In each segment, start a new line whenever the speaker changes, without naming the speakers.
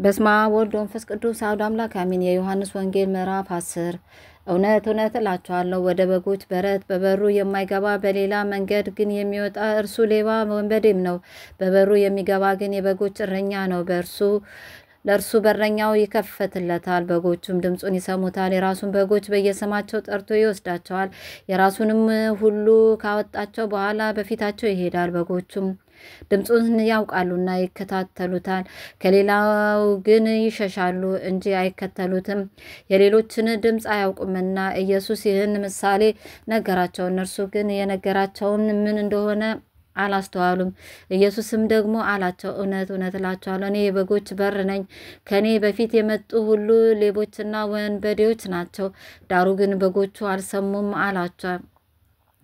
በስመ አብ ወወልድ ወመንፈስ ቅዱስ አሐዱ አምላክ አሜን። የዮሐንስ ወንጌል ምዕራፍ 10 እውነት እውነት እላችኋለሁ ወደ በጎች በረት በበሩ የማይገባ በሌላ መንገድ ግን የሚወጣ እርሱ ሌባ ወንበዴም ነው። በበሩ የሚገባ ግን የበጎች እረኛ ነው። ለእርሱ በረኛው ይከፈትለታል፣ በጎቹም ድምፁን ይሰሙታል። የራሱን በጎች በየስማቸው ጠርቶ ይወስዳቸዋል። የራሱንም ሁሉ ካወጣቸው በኋላ በፊታቸው ይሄዳል። በጎቹም ድምፁን ያውቃሉና ይከታተሉታል። ከሌላው ግን ይሸሻሉ እንጂ አይከተሉትም፣ የሌሎችን ድምፅ አያውቁምና። ኢየሱስ ይህን ምሳሌ ነገራቸው፣ እነርሱ ግን የነገራቸውን ምን እንደሆነ አላስተዋሉም። ኢየሱስም ደግሞ አላቸው፣ እውነት እውነት እላችኋለሁ እኔ የበጎች በር ነኝ። ከኔ በፊት የመጡ ሁሉ ሌቦችና ወንበዴዎች ናቸው፣ ዳሩ ግን በጎቹ አልሰሙም አላቸው።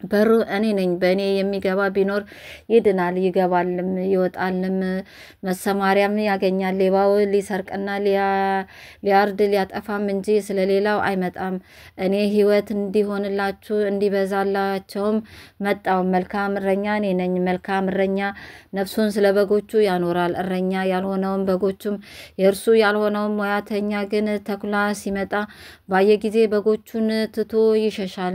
በሩ እኔ ነኝ። በእኔ የሚገባ ቢኖር ይድናል፣ ይገባልም ይወጣልም መሰማሪያም ያገኛል። ሌባው ሊሰርቅና ሊያርድ ሊያጠፋም እንጂ ስለሌላው አይመጣም። እኔ ሕይወት እንዲሆንላችሁ እንዲበዛላቸውም መጣው። መልካም እረኛ እኔ ነኝ። መልካም እረኛ ነፍሱን ስለ በጎቹ ያኖራል። እረኛ ያልሆነውም በጎቹም የእርሱ ያልሆነውም ሙያተኛ ግን ተኩላ ሲመጣ ባየ ጊዜ በጎቹን ትቶ ይሸሻል፣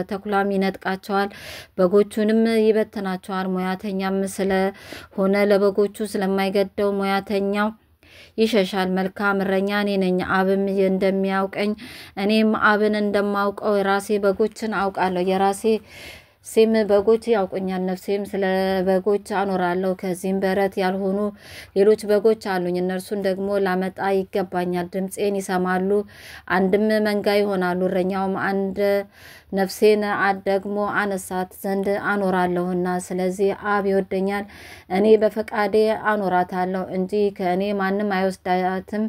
ተኩላም ይነጥቃቸዋል፣ በጎቹንም ይበትናቸዋል። ሙያተኛም ስለሆነ ለበጎቹ ስለማይገደው ሙያተኛው ይሸሻል። መልካም እረኛ እኔ ነኝ፣ አብም እንደሚያውቀኝ እኔም አብን እንደማውቀው የራሴ በጎችን አውቃለሁ፣ የራሴ ሴም በጎች ያውቁኛል። ነፍሴም ስለ በጎች አኖራለሁ። ከዚህም በረት ያልሆኑ ሌሎች በጎች አሉኝ፣ እነርሱን ደግሞ ላመጣ ይገባኛል። ድምፄን ይሰማሉ፣ አንድም መንጋ ይሆናሉ። እረኛውም አንድ ነፍሴን ደግሞ አነሳት ዘንድ አኖራለሁና፣ ስለዚህ አብ ይወደኛል፣ እኔ በፈቃዴ አኖራታለሁ እንጂ ከእኔ ማንም አይወስዳትም።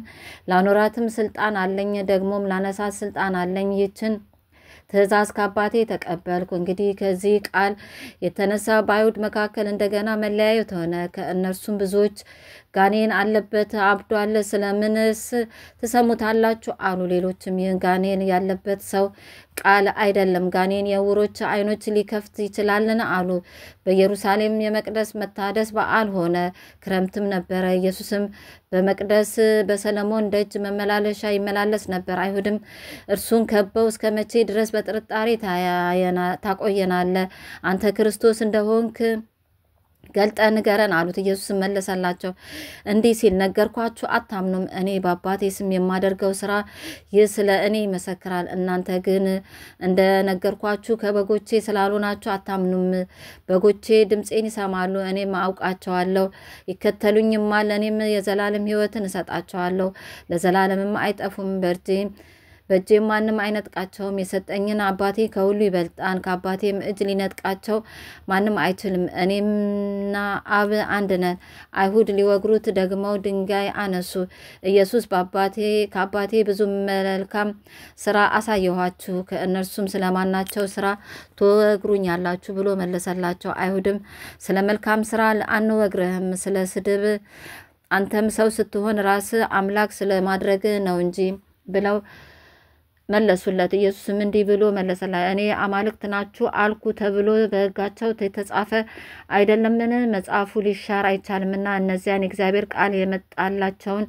ላኖራትም ስልጣን አለኝ፣ ደግሞም ላነሳት ስልጣን አለኝ። ይችን ትእዛዝ ከአባቴ ተቀበልኩ። እንግዲህ ከዚህ ቃል የተነሳ በአይሁድ መካከል እንደገና መለያየት ሆነ። ከእነርሱም ብዙዎች ጋኔን አለበት አብዷል፣ ስለምንስ ትሰሙታላችሁ አሉ። ሌሎችም ይህን ጋኔን ያለበት ሰው ቃል አይደለም፣ ጋኔን የዕውሮች አይኖች ሊከፍት ይችላልን አሉ። በኢየሩሳሌም የመቅደስ መታደስ በዓል ሆነ፣ ክረምትም ነበረ። ኢየሱስም በመቅደስ በሰለሞን ደጅ መመላለሻ ይመላለስ ነበር። አይሁድም እርሱን ከበው እስከ መቼ ድረስ በጥርጣሬ ታቆየናለ? አንተ ክርስቶስ እንደሆንክ ገልጠ ንገረን አሉት። ኢየሱስ መለሰላቸው እንዲህ ሲል፣ ነገርኳችሁ አታምኑም። እኔ በአባቴ ስም የማደርገው ስራ ይህ ስለ እኔ ይመሰክራል። እናንተ ግን እንደ ነገርኳችሁ ከበጎቼ ስላልሆናችሁ አታምኑም። በጎቼ ድምፄን ይሰማሉ፣ እኔም አውቃቸዋለሁ፣ ይከተሉኝማል። እኔም የዘላለም ሕይወትን እሰጣቸዋለሁ፣ ለዘላለምም አይጠፉም። በእጄም ማንም አይነጥቃቸውም። የሰጠኝን አባቴ ከሁሉ ይበልጣን፣ ከአባቴም እጅ ሊነጥቃቸው ማንም አይችልም። እኔምና አብ አንድ ነን። አይሁድ ሊወግሩት ደግመው ድንጋይ አነሱ። ኢየሱስ ከአባቴ ብዙ መልካም ስራ አሳየኋችሁ፣ ከእነርሱም ስለማናቸው ስራ ትወግሩኛላችሁ ብሎ መለሰላቸው። አይሁድም ስለ መልካም ስራ አንወግርህም፣ ስለ ስድብ አንተም ሰው ስትሆን ራስ አምላክ ስለማድረግ ነው እንጂ ብለው መለሱለት። ኢየሱስም እንዲህ ብሎ መለሰላ፣ እኔ አማልክት ናችሁ አልኩ ተብሎ በሕጋቸው የተጻፈ አይደለምን? መጽሐፉ ሊሻር አይቻልምና። እነዚያን የእግዚአብሔር ቃል የመጣላቸውን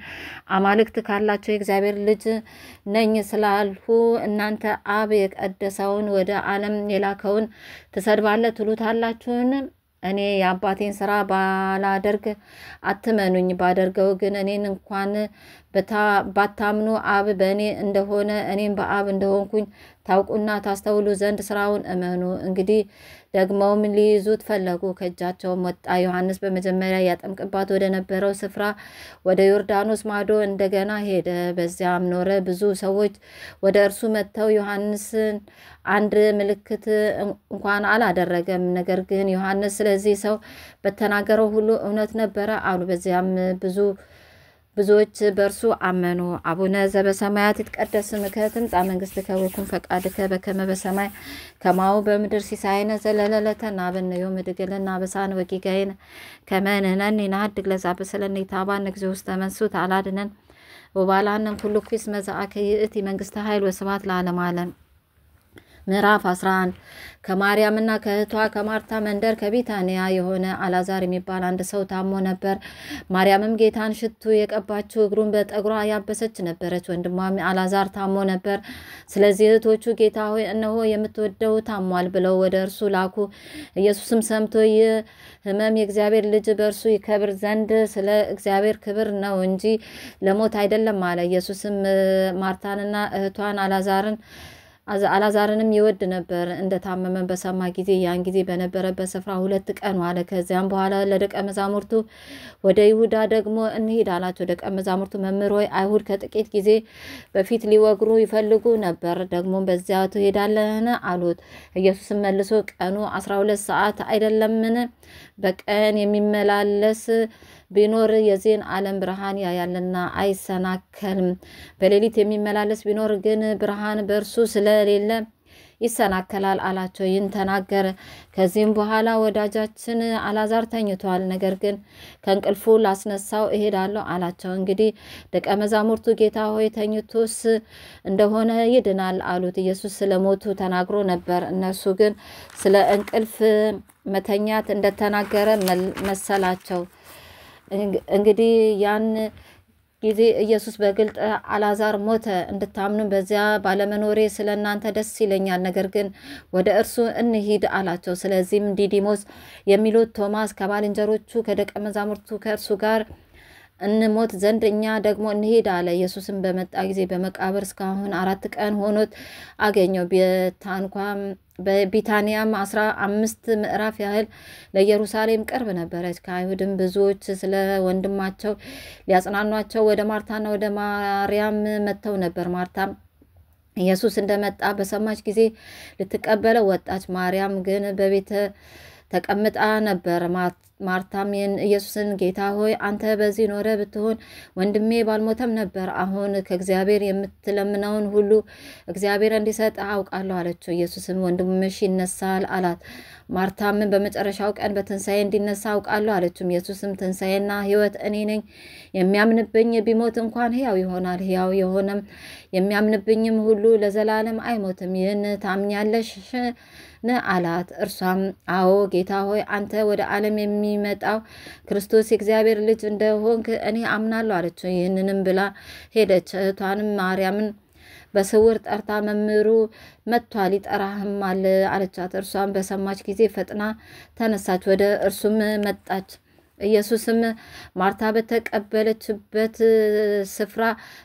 አማልክት ካላቸው የእግዚአብሔር ልጅ ነኝ ስላልሁ እናንተ አብ የቀደሰውን ወደ ዓለም የላከውን ትሰድባለ ትሉታላችሁን? እኔ የአባቴን ስራ ባላደርግ አትመኑኝ፣ ባደርገው ግን እኔን እንኳን ባታምኑ አብ በእኔ እንደሆነ እኔም በአብ እንደሆንኩኝ ታውቁና ታስተውሉ ዘንድ ስራውን እመኑ። እንግዲህ ደግመውም ሊይዙት ፈለጉ፣ ከእጃቸውም ወጣ። ዮሐንስ በመጀመሪያ ያጠምቅባት ወደ ነበረው ስፍራ ወደ ዮርዳኖስ ማዶ እንደገና ሄደ፣ በዚያም ኖረ። ብዙ ሰዎች ወደ እርሱ መጥተው ዮሐንስን አንድ ምልክት እንኳን አላደረገም፣ ነገር ግን ዮሐንስ ስለዚህ ሰው በተናገረው ሁሉ እውነት ነበረ አሉ። በዚያም ብዙዎች በእርሱ አመኑ። አቡነ ዘበሰማያት ይትቀደስ ስምከ ትምጻእ መንግሥትከ ወይኩን ፈቃድከ በከመ በሰማይ ከማሁ በምድር ሲሳየነ ዘለለዕለትነ ሀበነ ዮም ወኅድግ ለነ አበሳነ ወጌጋየነ ከመ ንሕነኒ ንኅድግ ለዘአበሰለነ ኢታብአነ እግዚኦ ውስተ መንሱት አላድነን ወባልሐነን ኩሉ ኩይስ መዛአከ ይእቲ መንግሥተ ኃይል ወስብሐት ለዓለመ ዓለም። ምዕራፍ 11 ከማርያምና ከእህቷ ከማርታ መንደር ከቢታንያ የሆነ አላዛር የሚባል አንድ ሰው ታሞ ነበር። ማርያምም ጌታን ሽቱ የቀባችው እግሩን በጠጉሯ ያበሰች ነበረች። ወንድሟም አላዛር ታሞ ነበር። ስለዚህ እህቶቹ ጌታ ሆይ እነሆ የምትወደው ታሟል ብለው ወደ እርሱ ላኩ። ኢየሱስም ሰምቶ ይህ ሕመም የእግዚአብሔር ልጅ በእርሱ ይከብር ዘንድ ስለ እግዚአብሔር ክብር ነው እንጂ ለሞት አይደለም አለ። ኢየሱስም ማርታንና እህቷን አላዛርንም ይወድ ነበር። እንደታመመን በሰማ ጊዜ ያን ጊዜ በነበረበት ስፍራ 2 ቀን ዋለ። ከዚያም በኋላ ለደቀ መዛሙርቱ ወደ ይሁዳ ደግሞ እንሂድ አላቸው። ደቀ መዛሙርቱ መምህር ሆይ አይሁድ ከጥቂት ጊዜ በፊት ሊወግሩ ይፈልጉ ነበር፣ ደግሞ በዚያ ትሄዳለህን አሉት። ኢየሱስም መልሶ ቀኑ 12 ሰዓት አይደለምን? በቀን የሚመላለስ ቢኖር የዚህን ዓለም ብርሃን ያያልና አይሰናከልም። በሌሊት የሚመላለስ ቢኖር ግን ብርሃን በእርሱ ስለሌለ ይሰናከላል አላቸው። ይህን ተናገረ። ከዚህም በኋላ ወዳጃችን አላዛር ተኝቷል፣ ነገር ግን ከእንቅልፉ ላስነሳው እሄዳለሁ አላቸው። እንግዲህ ደቀ መዛሙርቱ ጌታ ሆይ ተኝቶስ እንደሆነ ይድናል አሉት። ኢየሱስ ስለሞቱ ተናግሮ ነበር፣ እነርሱ ግን ስለ እንቅልፍ መተኛት እንደተናገረ መሰላቸው። እንግዲህ ያን ጊዜ ኢየሱስ በግልጥ አላዛር ሞተ እንድታምኑ በዚያ ባለመኖሬ ስለ እናንተ ደስ ይለኛል፣ ነገር ግን ወደ እርሱ እንሂድ አላቸው። ስለዚህም ዲዲሞስ የሚሉት ቶማስ ከባልንጀሮቹ ከደቀ መዛሙርቱ ከእርሱ ጋር እንሞት ዘንድ እኛ ደግሞ እንሂድ አለ። ኢየሱስም በመጣ ጊዜ በመቃብር እስካሁን 4 ቀን ሆኖት አገኘው። በቢታንያም 15 ምዕራፍ ያህል ለኢየሩሳሌም ቅርብ ነበረች። ከአይሁድም ብዙዎች ስለ ወንድማቸው ሊያጽናኗቸው ወደ ማርታና ወደ ማርያም መጥተው ነበር። ማርታም ኢየሱስ እንደመጣ በሰማች ጊዜ ልትቀበለው ወጣች። ማርያም ግን በቤተ ተቀምጣ ነበር። ማርታም ኢየሱስን ጌታ ሆይ አንተ በዚህ ኖረ ብትሆን ወንድሜ ባልሞተም ነበር። አሁን ከእግዚአብሔር የምትለምነውን ሁሉ እግዚአብሔር እንዲሰጥ አውቃለሁ አለችው። ኢየሱስም ወንድምሽ ይነሳል አላት። ማርታም በመጨረሻው ቀን በትንሣኤ እንዲነሳ አውቃለሁ አለችው። ኢየሱስም ትንሣኤና ሕይወት እኔ ነኝ፣ የሚያምንብኝ ቢሞት እንኳን ሕያው ይሆናል፣ ሕያው የሆነም የሚያምንብኝም ሁሉ ለዘላለም አይሞትም። ይህን ታምኛለሽን አላት። እርሷም አዎ ጌታ ሆይ አንተ ወደ ዓለም የሚመጣው ክርስቶስ የእግዚአብሔር ልጅ እንደሆንክ እኔ አምናለሁ አለችው። ይህንንም ብላ ሄደች። እህቷንም ማርያምን በስውር ጠርታ መምህሩ መጥቷል ይጠራህማል አለቻት። እርሷም በሰማች ጊዜ ፈጥና ተነሳች፣ ወደ እርሱም መጣች። ኢየሱስም ማርታ በተቀበለችበት ስፍራ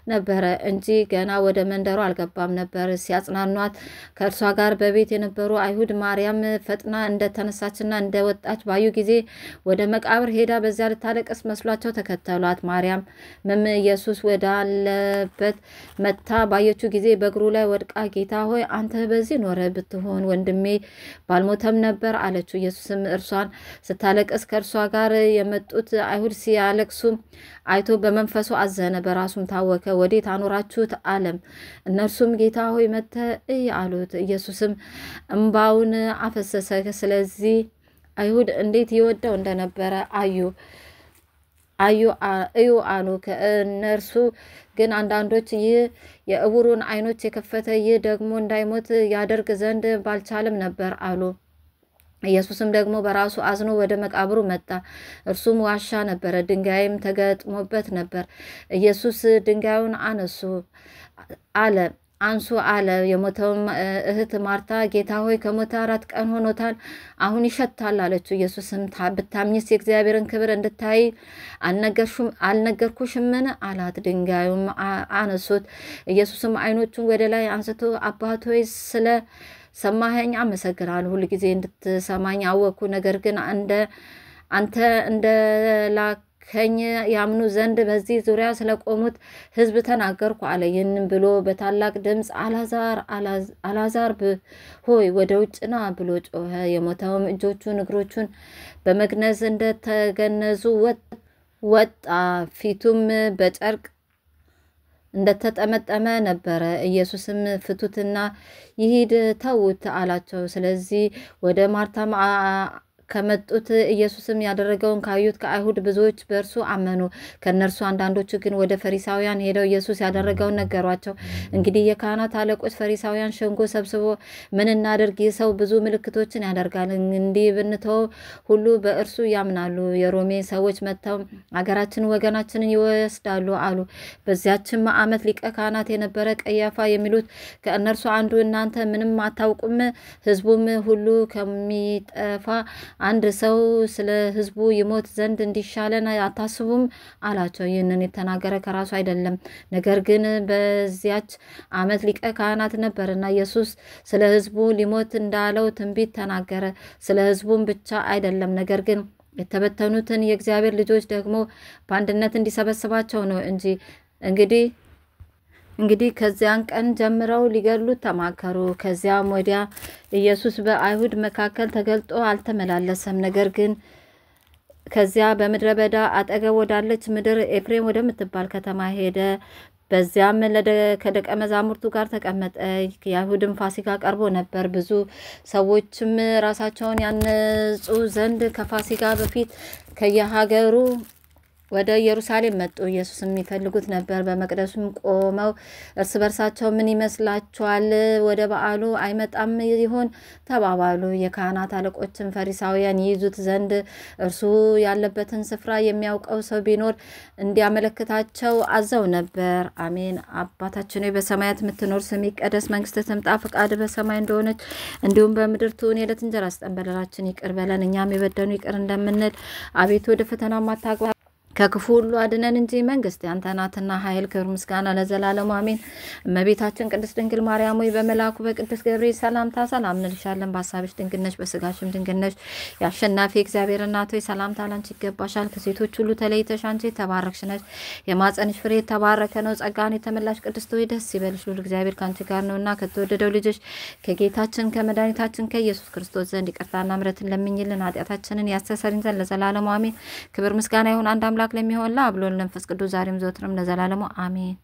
ነበረ እንጂ ገና ወደ መንደሩ አልገባም ነበር። ሲያጽናኗት ከእርሷ ጋር በቤት የነበሩ አይሁድ ማርያም ፈጥና እንደተነሳችና እንደወጣች ባዩ ጊዜ ወደ መቃብር ሄዳ በዚያ ልታለቅስ መስሏቸው ተከተሏት። ማርያም ኢየሱስ ወዳለበት መታ ባየችው ጊዜ በእግሩ ላይ ወድቃ ጌታ ሆይ አንተ በዚህ ኖረ ብትሆን ወንድሜ ባልሞተም ነበር አለችው። ኢየሱስም እርሷን ስታለቅስ ከእርሷ ጋር የመጡት አይሁድ ሲያለቅሱ አይቶ በመንፈሱ አዘነ፣ በራሱም ታወከ። ወዴት አኖራችሁት አለም። እነርሱም ጌታ ሆይ መጥተህ እይ አሉት። ኢየሱስም እንባውን አፈሰሰ። ስለዚህ አይሁድ እንዴት ይወደው እንደነበረ እዩ አሉ። ከእነርሱ ግን አንዳንዶች ይህ የዕውሩን አይኖች የከፈተ ይህ ደግሞ እንዳይሞት ያደርግ ዘንድ ባልቻለም ነበር አሉ። ኢየሱስም ደግሞ በራሱ አዝኖ ወደ መቃብሩ መጣ። እርሱም ዋሻ ነበረ፣ ድንጋይም ተገጥሞበት ነበር። ኢየሱስ ድንጋዩን አንሱ አለ። የሞተውም እህት ማርታ ጌታ ሆይ ከሞተ 4 ቀን ሆኖታል፣ አሁን ይሸታል አለችው። ኢየሱስም ብታምኚስ የእግዚአብሔርን ክብር እንድታይ አልነገርኩሽምን አላት። ድንጋዩም አነሱት። ኢየሱስም አይኖቹን ወደ ላይ አንስቶ አባት ሆይ ስለ ሰማኸኝ አመሰግናለሁ፣ ሁሉ ጊዜ እንድትሰማኝ አወቅኩ። ነገር ግን አንተ እንደላከኝ ያምኑ ዘንድ በዚህ ዙሪያ ስለቆሙት ሕዝብ ተናገርኩ አለ። ይህንን ብሎ በታላቅ ድምፅ አላዛር ሆይ ወደ ውጭ ና ብሎ ጮኸ። የሞተውም እጆቹን እግሮቹን በመግነዝ እንደተገነዙ ወጣ፣ ፊቱም በጨርቅ እንደተጠመጠመ ነበረ። ኢየሱስም ፍቱትና ይሂድ ተዉት አላቸው። ስለዚህ ወደ ማርታም ከመጡት ኢየሱስም ያደረገውን ካዩት ከአይሁድ ብዙዎች በእርሱ አመኑ። ከነርሱ አንዳንዶቹ ግን ወደ ፈሪሳውያን ሄደው ኢየሱስ ያደረገውን ነገሯቸው። እንግዲህ የካህናት አለቆች ፈሪሳውያን ሸንጎ ሰብስቦ ምን እናድርግ? ይህ ሰው ብዙ ምልክቶችን ያደርጋል፣ እንዲህ ብንተው ሁሉ በእርሱ ያምናሉ። የሮሜ ሰዎች መጥተው አገራችንን ወገናችንን ይወስዳሉ አሉ። በዚያችም ዓመት ሊቀ ካህናት የነበረ ቀያፋ የሚሉት ከእነርሱ አንዱ እናንተ ምንም አታውቁም? ሕዝቡም ሁሉ ከሚጠፋ አንድ ሰው ስለ ሕዝቡ ይሞት ዘንድ እንዲሻለን አታስቡም አላቸው። ይህንን የተናገረ ከራሱ አይደለም፣ ነገር ግን በዚያች ዓመት ሊቀ ካህናት ነበርና ኢየሱስ ስለ ሕዝቡ ሊሞት እንዳለው ትንቢት ተናገረ። ስለ ሕዝቡም ብቻ አይደለም፣ ነገር ግን የተበተኑትን የእግዚአብሔር ልጆች ደግሞ በአንድነት እንዲሰበስባቸው ነው እንጂ። እንግዲህ ከዚያን ቀን ጀምረው ሊገድሉት ተማከሩ። ከዚያም ወዲያ ኢየሱስ በአይሁድ መካከል ተገልጦ አልተመላለሰም። ነገር ግን ከዚያ በምድረ በዳ አጠገብ ወዳለች ምድር ኤፍሬም ወደምትባል ከተማ ሄደ። በዚያም ከደቀ መዛሙርቱ ጋር ተቀመጠ። የአይሁድም ፋሲካ ቀርቦ ነበር። ብዙ ሰዎችም ራሳቸውን ያነጹ ዘንድ ከፋሲካ በፊት ከየሀገሩ ወደ ኢየሩሳሌም መጡ። ኢየሱስም የሚፈልጉት ነበር። በመቅደሱም ቆመው እርስ በርሳቸው ምን ይመስላችኋል? ወደ በዓሉ አይመጣም ይሆን ተባባሉ። የካህናት አለቆችም ፈሪሳውያን ይይዙት ዘንድ እርሱ ያለበትን ስፍራ የሚያውቀው ሰው ቢኖር እንዲያመለክታቸው አዘው ነበር። አሜን። አባታችን ሆይ በሰማያት የምትኖር ስምህ ይቀደስ፣ መንግስትህ ትምጣ፣ ፈቃድህ በሰማይ እንደሆነች እንዲሁም በምድር ትሁን። የዕለት እንጀራችንን ስጠን፣ በደላችንን ይቅር በለን እኛም የበደሉንን ይቅር እንደምንል፣ አቤቱ ወደ ፈተና አታግባን ከክፉ ሁሉ አድነን እንጂ መንግስት ያንተ ናትና ኃይል፣ ክብር፣ ምስጋና ለዘላለሙ አሜን። እመቤታችን ቅድስት ድንግል ማርያም ሆይ በመልአኩ በቅዱስ ገብርኤል ሰላምታ ሰላም እንልሻለን። በሐሳብሽ ድንግል ነሽ፣ በስጋሽም ድንግል ነሽ። የአሸናፊ እግዚአብሔር እናት ሆይ ሰላምታ ላንቺ ይገባሻል። ከሴቶች ሁሉ ተለይተሽ አንቺ የተባረክሽ ነሽ፣ የማኅፀንሽ ፍሬ የተባረከ ነው። ጸጋን የተመላሽ ቅድስት ሆይ ደስ ይበልሽ፣ ልዑል እግዚአብሔር ካንቺ ጋር ነውና ከተወደደው ልጅሽ ከጌታችን ከመድኃኒታችን ከኢየሱስ ክርስቶስ ዘንድ ይቅርታና ምሕረትን ለምኝልን ኃጢአታችንን ያስተሰርይን ዘንድ ለዘላለሙ አሜን። ክብር ምስጋና ይሁን አንድ አምላክ ለሚሆን ለአብ ለወልድ ለመንፈስ ቅዱስ ዛሬም ዘወትርም ለዘላለሙ አሜን።